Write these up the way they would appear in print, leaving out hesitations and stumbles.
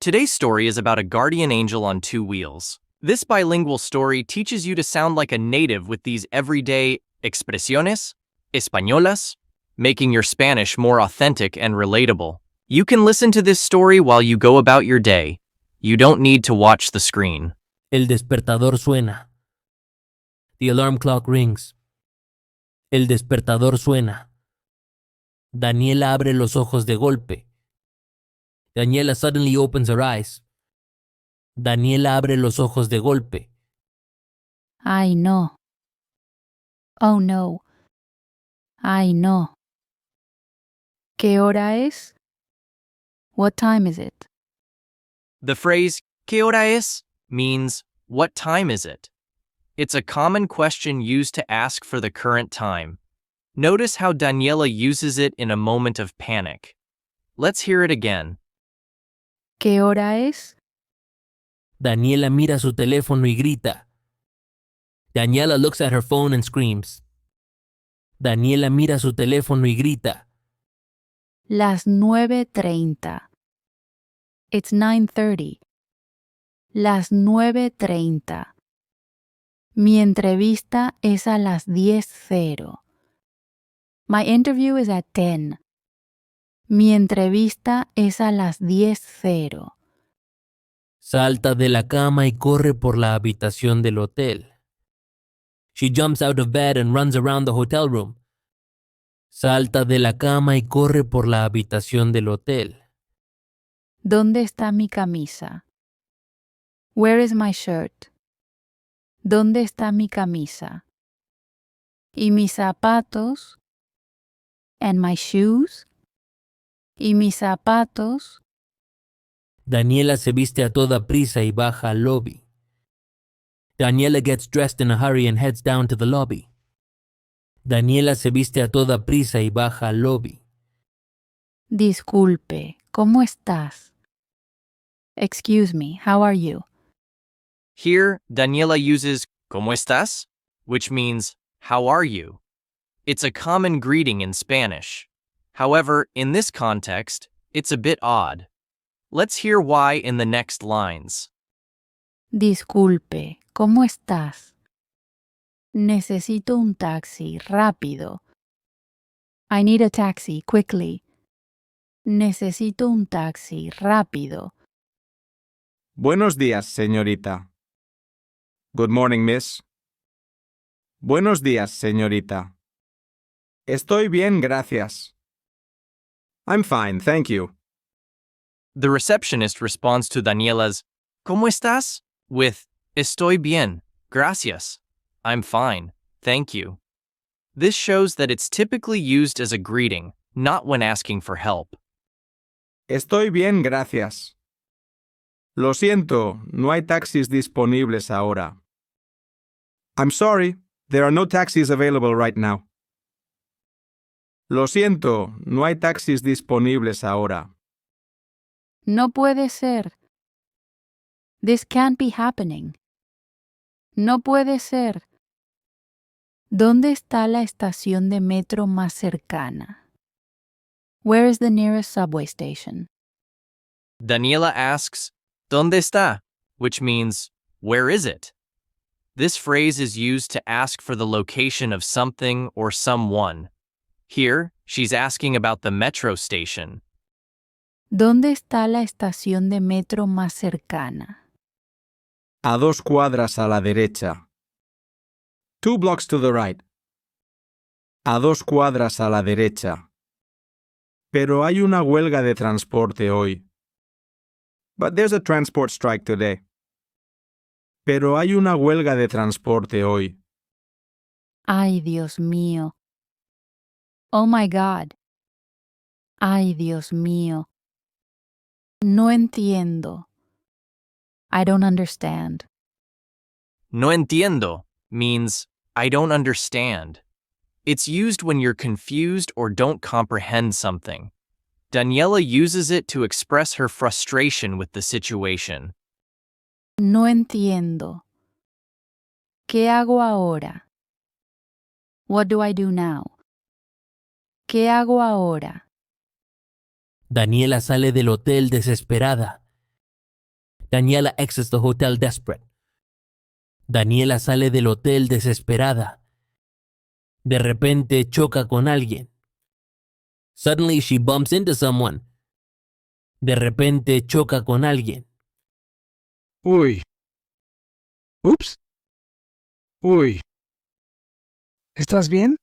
Today's story is about a guardian angel on two wheels. This bilingual story teaches you to sound like a native with these everyday expresiones españolas, making your Spanish more authentic and relatable. You can listen to this story while you go about your day. You don't need to watch the screen. El despertador suena. The alarm clock rings. El despertador suena. Daniela abre los ojos de golpe. Daniela suddenly opens her eyes. Daniela abre los ojos de golpe. Ay, no. Oh, no. Ay, no. ¿Qué hora es? What time is it? The phrase ¿Qué hora es? Means what time is it? It's a common question used to ask for the current time. Notice how Daniela uses it in a moment of panic. Let's hear it again. ¿Qué hora es? Daniela mira su teléfono y grita. Daniela looks at her phone and screams. Daniela mira su teléfono y grita. Las 9:30. It's 9:30. Las 9:30. Mi entrevista es a las 10:00. My interview is at 10. Mi entrevista es a las 10:00. Salta de la cama y corre por la habitación del hotel. She jumps out of bed and runs around the hotel room. Salta de la cama y corre por la habitación del hotel. ¿Dónde está mi camisa? Where is my shirt? ¿Dónde está mi camisa? ¿Y mis zapatos? And my shoes? ¿Y mis zapatos? Daniela se viste a toda prisa y baja al lobby. Daniela gets dressed in a hurry and heads down to the lobby. Daniela se viste a toda prisa y baja al lobby. Disculpe, ¿cómo estás? Excuse me, how are you? Here, Daniela uses ¿Cómo estás? Which means how are you? It's a common greeting in Spanish. However, in this context, it's a bit odd. Let's hear why in the next lines. Disculpe, ¿cómo estás? Necesito un taxi, rápido. I need a taxi, quickly. Necesito un taxi, rápido. Buenos días, señorita. Good morning, miss. Buenos días, señorita. Estoy bien, gracias. I'm fine, thank you. The receptionist responds to Daniela's ¿Cómo estás? With Estoy bien, gracias. I'm fine, thank you. This shows that it's typically used as a greeting, not when asking for help. Estoy bien, gracias. Lo siento, no hay taxis disponibles ahora. I'm sorry, there are no taxis available right now. Lo siento, no hay taxis disponibles ahora. No puede ser. This can't be happening. No puede ser. ¿Dónde está la estación de metro más cercana? Where is the nearest subway station? Daniela asks ¿Dónde está? Which means where is it? This phrase is used to ask for the location of something or someone. Here, she's asking about the metro station. ¿Dónde está la estación de metro más cercana? A 2 cuadras a la derecha. 2 blocks to the right. A 2 cuadras a la derecha. Pero hay una huelga de transporte hoy. But there's a transport strike today. Pero hay una huelga de transporte hoy. Ay, Dios mío. Oh my God. Ay, Dios mío. No entiendo. I don't understand. No entiendo means I don't understand. It's used when you're confused or don't comprehend something. Daniela uses it to express her frustration with the situation. No entiendo. ¿Qué hago ahora? What do I do now? ¿Qué hago ahora? Daniela sale del hotel desesperada. Daniela exits the hotel desperate. Daniela sale del hotel desesperada. De repente choca con alguien. Suddenly she bumps into someone. De repente choca con alguien. Uy. Ups. Uy. ¿Estás bien?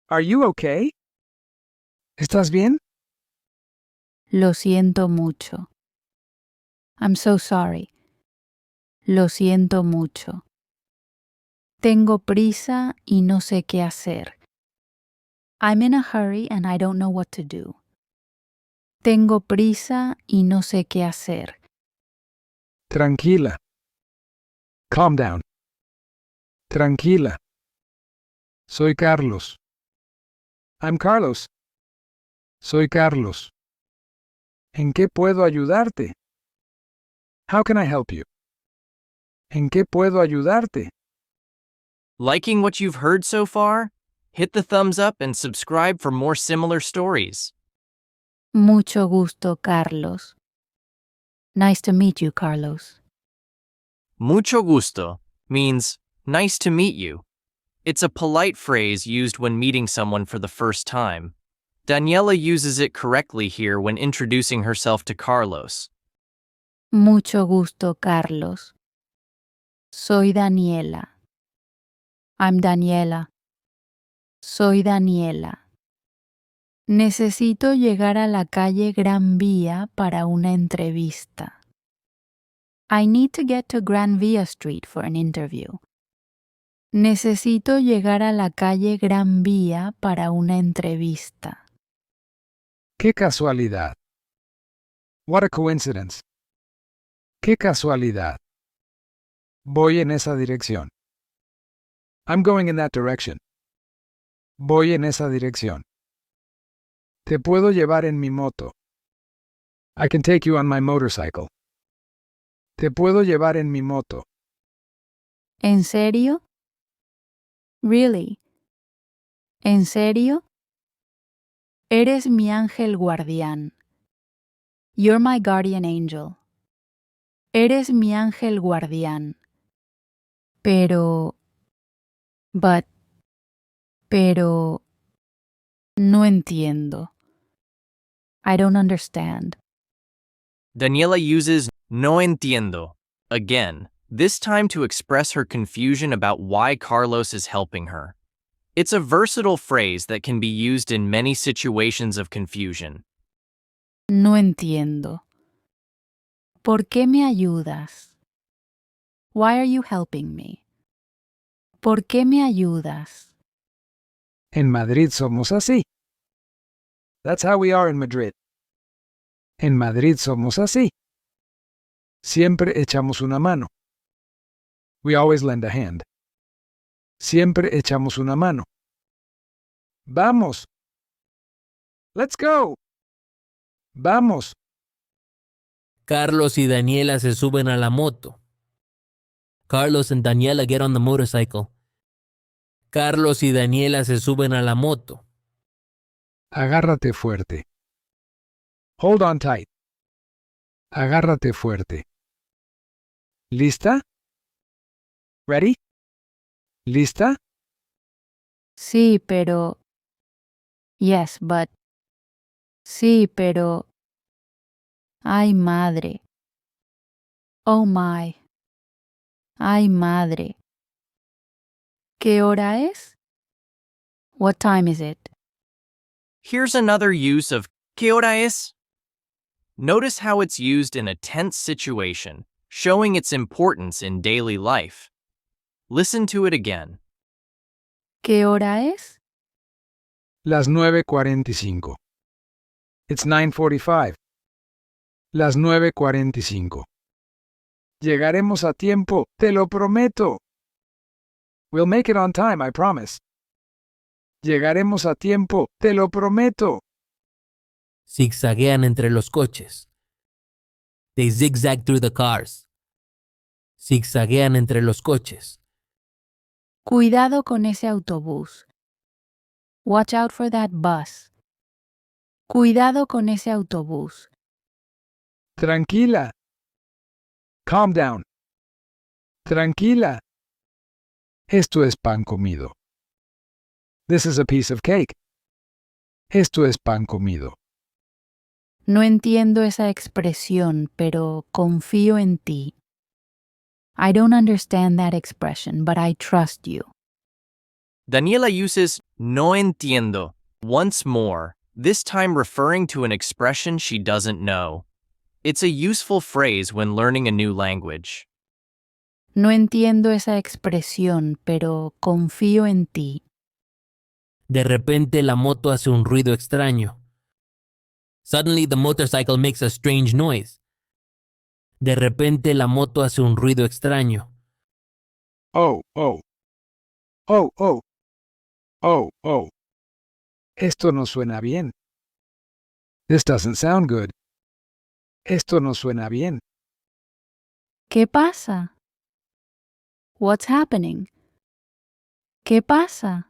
Are you okay? ¿Estás bien? Lo siento mucho. I'm so sorry. Lo siento mucho. Tengo prisa y no sé qué hacer. I'm in a hurry and I don't know what to do. Tengo prisa y no sé qué hacer. Tranquila. Calm down. Tranquila. Soy Carlos. I'm Carlos. Soy Carlos. ¿En qué puedo ayudarte? How can I help you? ¿En qué puedo ayudarte? Liking what you've heard so far? Hit the thumbs up and subscribe for more similar stories. Mucho gusto, Carlos. Nice to meet you, Carlos. Mucho gusto means nice to meet you. It's a polite phrase used when meeting someone for the first time. Daniela uses it correctly here when introducing herself to Carlos. Mucho gusto, Carlos. Soy Daniela. I'm Daniela. Soy Daniela. Necesito llegar a la calle Gran Vía para una entrevista. I need to get to Gran Vía Street for an interview. Necesito llegar a la calle Gran Vía para una entrevista. ¡Qué casualidad! What a coincidence. ¡Qué casualidad! Voy en esa dirección. I'm going in that direction. Voy en esa dirección. Te puedo llevar en mi moto. I can take you on my motorcycle. Te puedo llevar en mi moto. ¿En serio? Really? ¿En serio? Eres mi ángel guardián. You're my guardian angel. Eres mi ángel guardián. Pero... Pero... No entiendo. I don't understand. Daniela uses no entiendo again, this time to express her confusion about why Carlos is helping her. It's a versatile phrase that can be used in many situations of confusion. No entiendo. ¿Por qué me ayudas? Why are you helping me? ¿Por qué me ayudas? En Madrid somos así. That's how we are in Madrid. En Madrid somos así. Siempre echamos una mano. We always lend a hand. Siempre echamos una mano. Vamos. Let's go. Vamos. Carlos y Daniela se suben a la moto. Carlos and Daniela get on the motorcycle. Carlos y Daniela se suben a la moto. Agárrate fuerte. Hold on tight. Agárrate fuerte. ¿Lista? Ready? ¿Lista? Sí, pero... Yes, but... Sí, pero... Ay, madre. Oh, my. Ay, madre. ¿Qué hora es? What time is it? Here's another use of ¿qué hora es? Notice how it's used in a tense situation, showing its importance in daily life. Listen to it again. ¿Qué hora es? Las 9:45. It's 9:45. Las 9:45. Llegaremos a tiempo, te lo prometo. We'll make it on time, I promise. Llegaremos a tiempo, te lo prometo. Zigzaguean entre los coches. They zigzag through the cars. Zigzaguean entre los coches. Cuidado con ese autobús. Watch out for that bus. Cuidado con ese autobús. Tranquila. Calm down. Tranquila. Esto es pan comido. This is a piece of cake. Esto es pan comido. No entiendo esa expresión, pero confío en ti. I don't understand that expression, but I trust you. Daniela uses no entiendo once more, this time referring to an expression she doesn't know. It's a useful phrase when learning a new language. No entiendo esa expresión, pero confío en ti. De repente la moto hace un ruido extraño. Suddenly the motorcycle makes a strange noise. De repente la moto hace un ruido extraño. Oh, oh. Oh, oh. Oh, oh. Esto no suena bien. This doesn't sound good. Esto no suena bien. ¿Qué pasa? What's happening? ¿Qué pasa?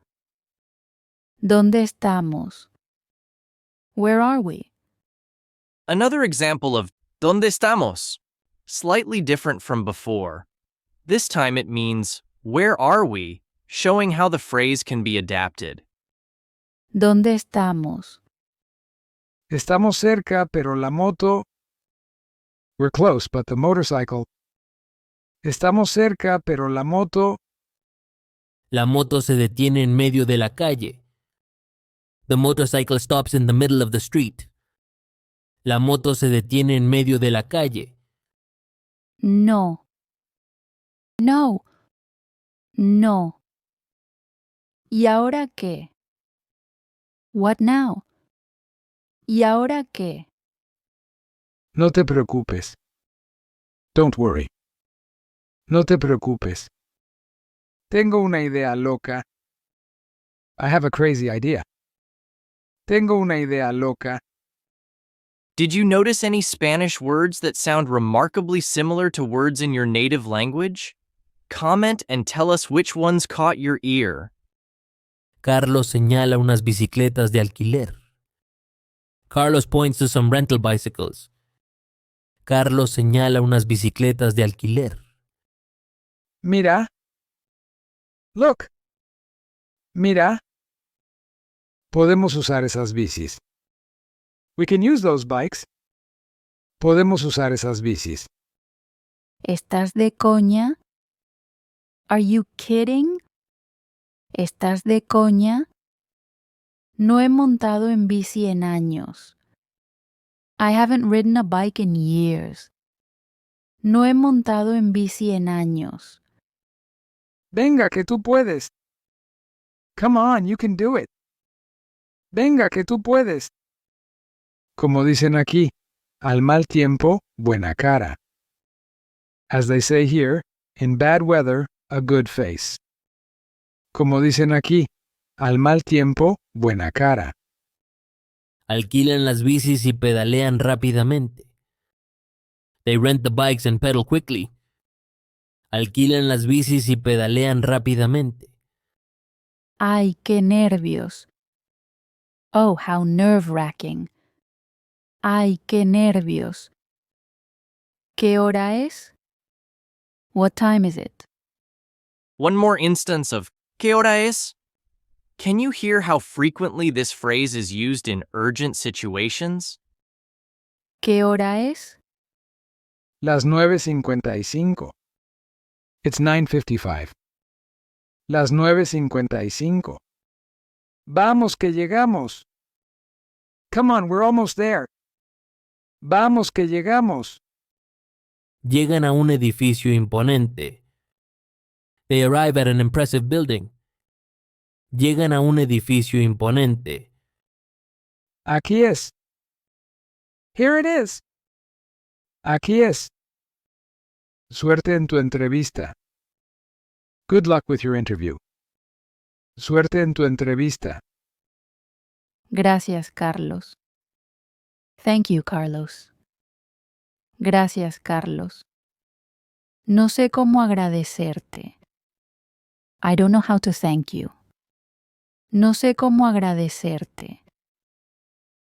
¿Dónde estamos? Where are we? Another example of ¿Dónde estamos? Slightly different from before. This time it means where are we, showing how the phrase can be adapted. ¿Dónde estamos? Estamos cerca, pero la moto... We're close, but the motorcycle... Estamos cerca, pero la moto... La moto se detiene en medio de la calle. The motorcycle stops in the middle of the street. La moto se detiene en medio de la calle. No. No. No. ¿Y ahora qué? What now? ¿Y ahora qué? No te preocupes. Don't worry. No te preocupes. Tengo una idea loca. I have a crazy idea. Tengo una idea loca. Did you notice any Spanish words that sound remarkably similar to words in your native language? Comment and tell us which ones caught your ear. Carlos señala unas bicicletas de alquiler. Carlos points to some rental bicycles. Carlos señala unas bicicletas de alquiler. Mira. Look. Mira. Podemos usar esas bicis. We can use those bikes. Podemos usar esas bicis. ¿Estás de coña? Are you kidding? ¿Estás de coña? No he montado en bici en años. I haven't ridden a bike in years. No he montado en bici en años. Venga, que tú puedes. Come on, you can do it. Venga, que tú puedes. Como dicen aquí, al mal tiempo, buena cara. As they say here, in bad weather, a good face. Como dicen aquí, al mal tiempo, buena cara. Alquilan las bicis y pedalean rápidamente. They rent the bikes and pedal quickly. Alquilan las bicis y pedalean rápidamente. Ay, qué nervios. Oh, how nerve-wracking. Ay, qué nervios. ¿Qué hora es? What time is it? One more instance of ¿Qué hora es? Can you hear how frequently this phrase is used in urgent situations? ¿Qué hora es? Las 9:55. It's 9:55. Las 9:55. Vamos que llegamos. Come on, we're almost there. Vamos que llegamos. Llegan a un edificio imponente. They arrive at an impressive building. Llegan a un edificio imponente. Aquí es. Here it is. Aquí es. Suerte en tu entrevista. Good luck with your interview. Suerte en tu entrevista. Gracias, Carlos. Thank you, Carlos. Gracias, Carlos. No sé cómo agradecerte. I don't know how to thank you. No sé cómo agradecerte.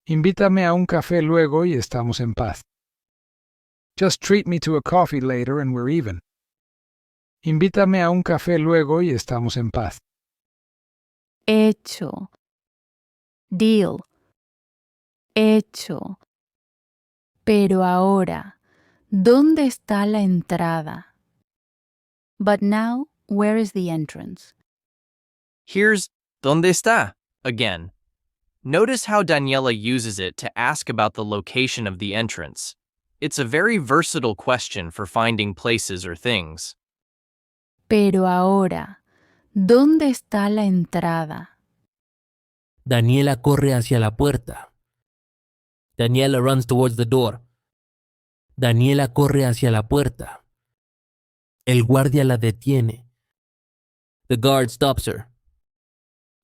Invítame a un café luego y estamos en paz. Just treat me to a coffee later and we're even. Invítame a un café luego y estamos en paz. Hecho. Deal. Hecho. Pero ahora, ¿dónde está la entrada? But now, where is the entrance? Here's ¿Dónde está? Again. Notice how Daniela uses it to ask about the location of the entrance. It's a very versatile question for finding places or things. Pero ahora, ¿dónde está la entrada? Daniela corre hacia la puerta. Daniela runs towards the door. Daniela corre hacia la puerta. El guardia la detiene. The guard stops her.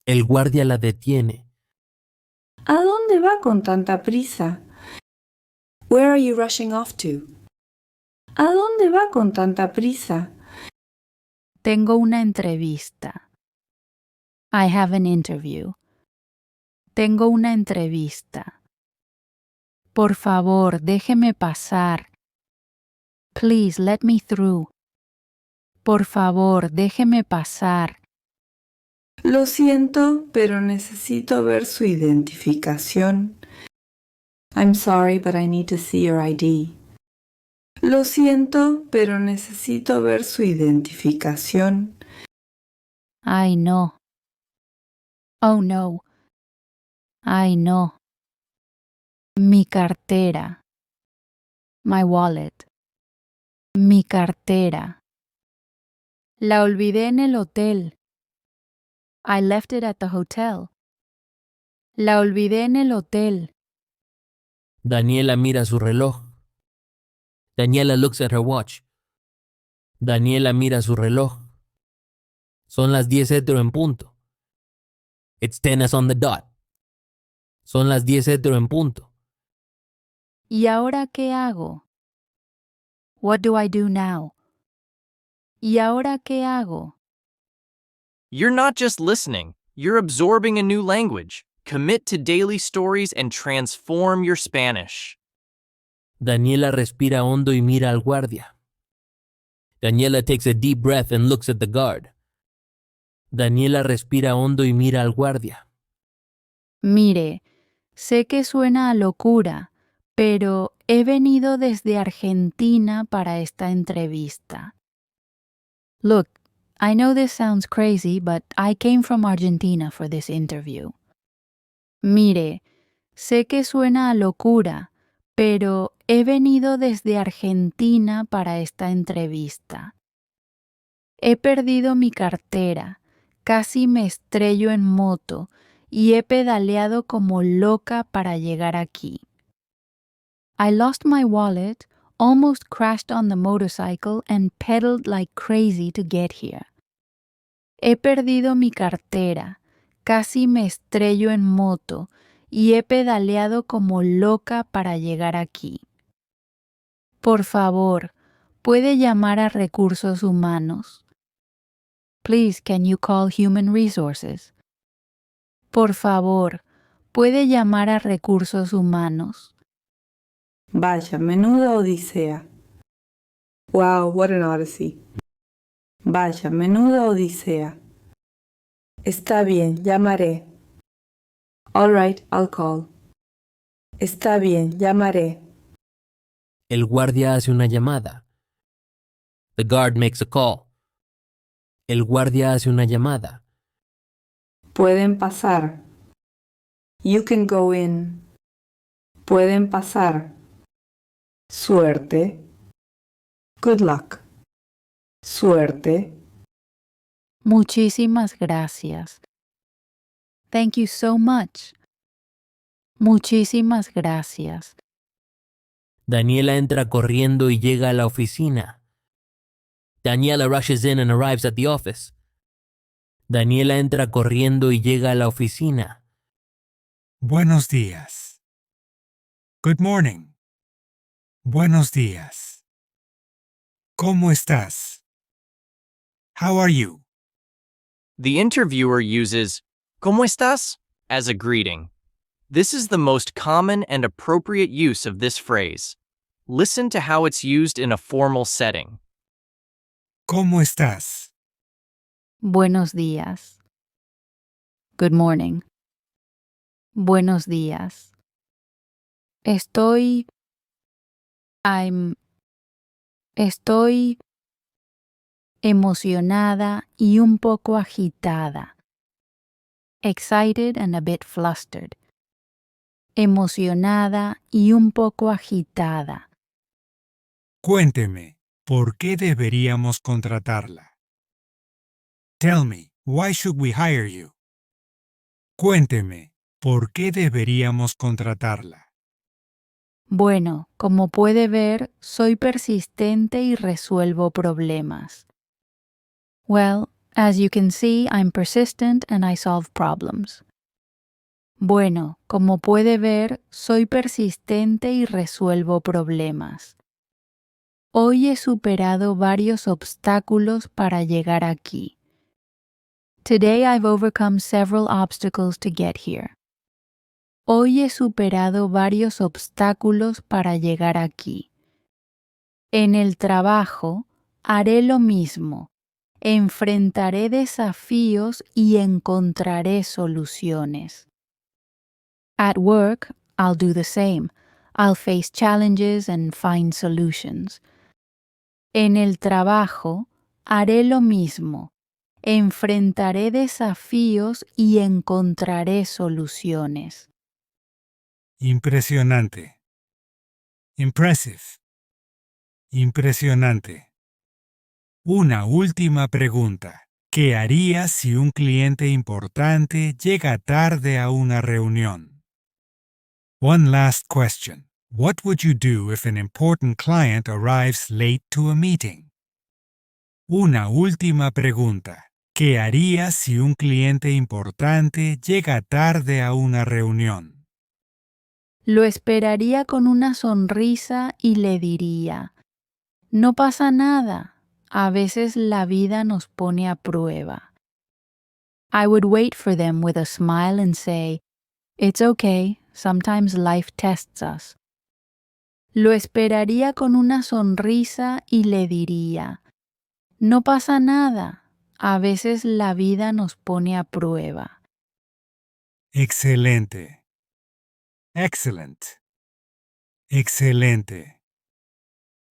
El guardia la detiene. ¿A dónde va con tanta prisa? Where are you rushing off to? ¿A dónde va con tanta prisa? Tengo una entrevista. I have an interview. Tengo una entrevista. Por favor, déjeme pasar. Please let me through. Por favor, déjeme pasar. Lo siento, pero necesito ver su identificación. I'm sorry, but I need to see your ID. Lo siento, pero necesito ver su identificación. Ay, no. Oh, no. Ay, no. Mi cartera. My wallet. Mi cartera. La olvidé en el hotel. I left it at the hotel. La olvidé en el hotel. Daniela mira su reloj. Daniela looks at her watch. Daniela mira su reloj. Son las 10:00 en punto. It's 10 on the dot. Son las 10:00 en punto. ¿Y ahora qué hago? What do I do now? ¿Y ahora qué hago? You're not just listening, you're absorbing a new language. Commit to daily stories and transform your Spanish. Daniela respira hondo y mira al guardia. Daniela takes a deep breath and looks at the guard. Daniela respira hondo y mira al guardia. Mire, sé que suena a locura, pero he venido desde Argentina para esta entrevista. Look, I know this sounds crazy, but I came from Argentina for this interview. Mire, sé que suena a locura, pero he venido desde Argentina para esta entrevista. He perdido mi cartera, casi me estrello en moto y he pedaleado como loca para llegar aquí. I lost my wallet, almost crashed on the motorcycle and pedaled like crazy to get here. He perdido mi cartera, casi me estrello en moto y he pedaleado como loca para llegar aquí. Por favor, ¿puede llamar a recursos humanos? Please, can you call human resources? Por favor, ¿puede llamar a recursos humanos? Vaya, menuda odisea. Wow, what an odyssey. Vaya, menuda odisea. Está bien, llamaré. All right, I'll call. Está bien, llamaré. El guardia hace una llamada. The guard makes a call. El guardia hace una llamada. Pueden pasar. You can go in. Pueden pasar. Suerte. Good luck. Suerte. Muchísimas gracias. Thank you so much. Muchísimas gracias. Daniela entra corriendo y llega a la oficina. Daniela rushes in and arrives at the office. Daniela entra corriendo y llega a la oficina. Buenos días. Good morning. Buenos días. ¿Cómo estás? How are you? The interviewer uses ¿Cómo estás? As a greeting. This is the most common and appropriate use of this phrase. Listen to how it's used in a formal setting. ¿Cómo estás? Buenos días. Good morning. Buenos días. Estoy emocionada y un poco agitada. Excited and a bit flustered. Emocionada y un poco agitada. Cuénteme, ¿por qué deberíamos contratarla? Tell me, why should we hire you? Cuénteme, ¿por qué deberíamos contratarla? Bueno, como puede ver, soy persistente y resuelvo problemas. Well, as you can see, I'm persistent and I solve problems. Bueno, como puede ver, soy persistente y resuelvo problemas. Hoy he superado varios obstáculos para llegar aquí. Today I've overcome several obstacles to get here. Hoy he superado varios obstáculos para llegar aquí. En el trabajo, haré lo mismo. Enfrentaré desafíos y encontraré soluciones. At work, I'll do the same. I'll face challenges and find solutions. En el trabajo, haré lo mismo. Enfrentaré desafíos y encontraré soluciones. Impresionante. Impressive. Impresionante. Una última pregunta. ¿Qué harías si un cliente importante llega tarde a una reunión? One last question. What would you do if an important client arrives late to a meeting? Una última pregunta. ¿Qué harías si un cliente importante llega tarde a una reunión? Lo esperaría con una sonrisa y le diría, no pasa nada, a veces la vida nos pone a prueba. I would wait for them with a smile and say, it's okay, sometimes life tests us. Lo esperaría con una sonrisa y le diría, no pasa nada, a veces la vida nos pone a prueba. Excelente. Excellent. Excelente.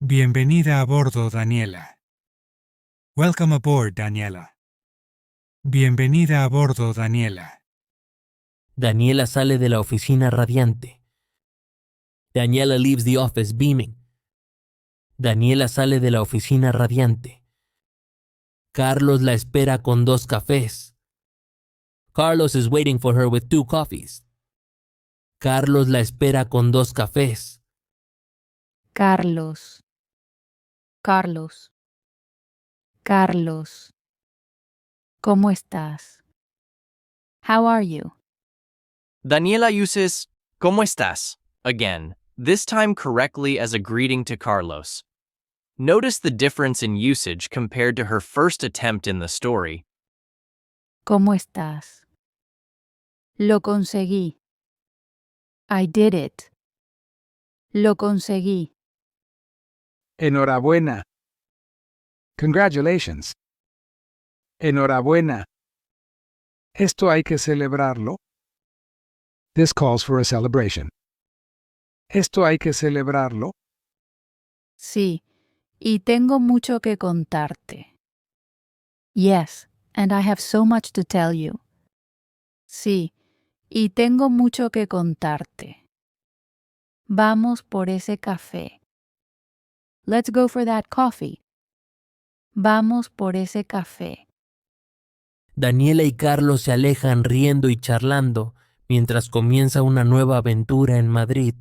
Bienvenida a bordo, Daniela. Welcome aboard, Daniela. Bienvenida a bordo, Daniela. Daniela sale de la oficina radiante. Daniela leaves the office beaming. Daniela sale de la oficina radiante. Carlos la espera con 2 cafés. Carlos is waiting for her with 2 coffees. Carlos la espera con 2 cafés. Carlos. Carlos. Carlos. ¿Cómo estás? How are you? Daniela uses ¿Cómo estás? Again, this time correctly as a greeting to Carlos. Notice the difference in usage compared to her first attempt in the story. ¿Cómo estás? Lo conseguí. I did it. Lo conseguí. Enhorabuena. Congratulations. Enhorabuena. Esto hay que celebrarlo. This calls for a celebration. Esto hay que celebrarlo. Sí, y tengo mucho que contarte. Yes, and I have so much to tell you. Sí, y tengo mucho que contarte. Vamos por ese café. Let's go for that coffee. Vamos por ese café. Daniela y Carlos se alejan riendo y charlando mientras comienza una nueva aventura en Madrid.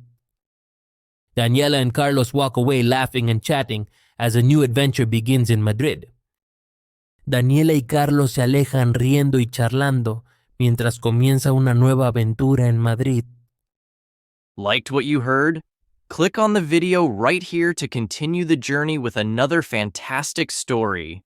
Daniela and Carlos walk away laughing and chatting as a new adventure begins in Madrid. Daniela y Carlos se alejan riendo y charlando mientras comienza una nueva aventura en Madrid. Liked what you heard? Click on the video right here to continue the journey with another fantastic story.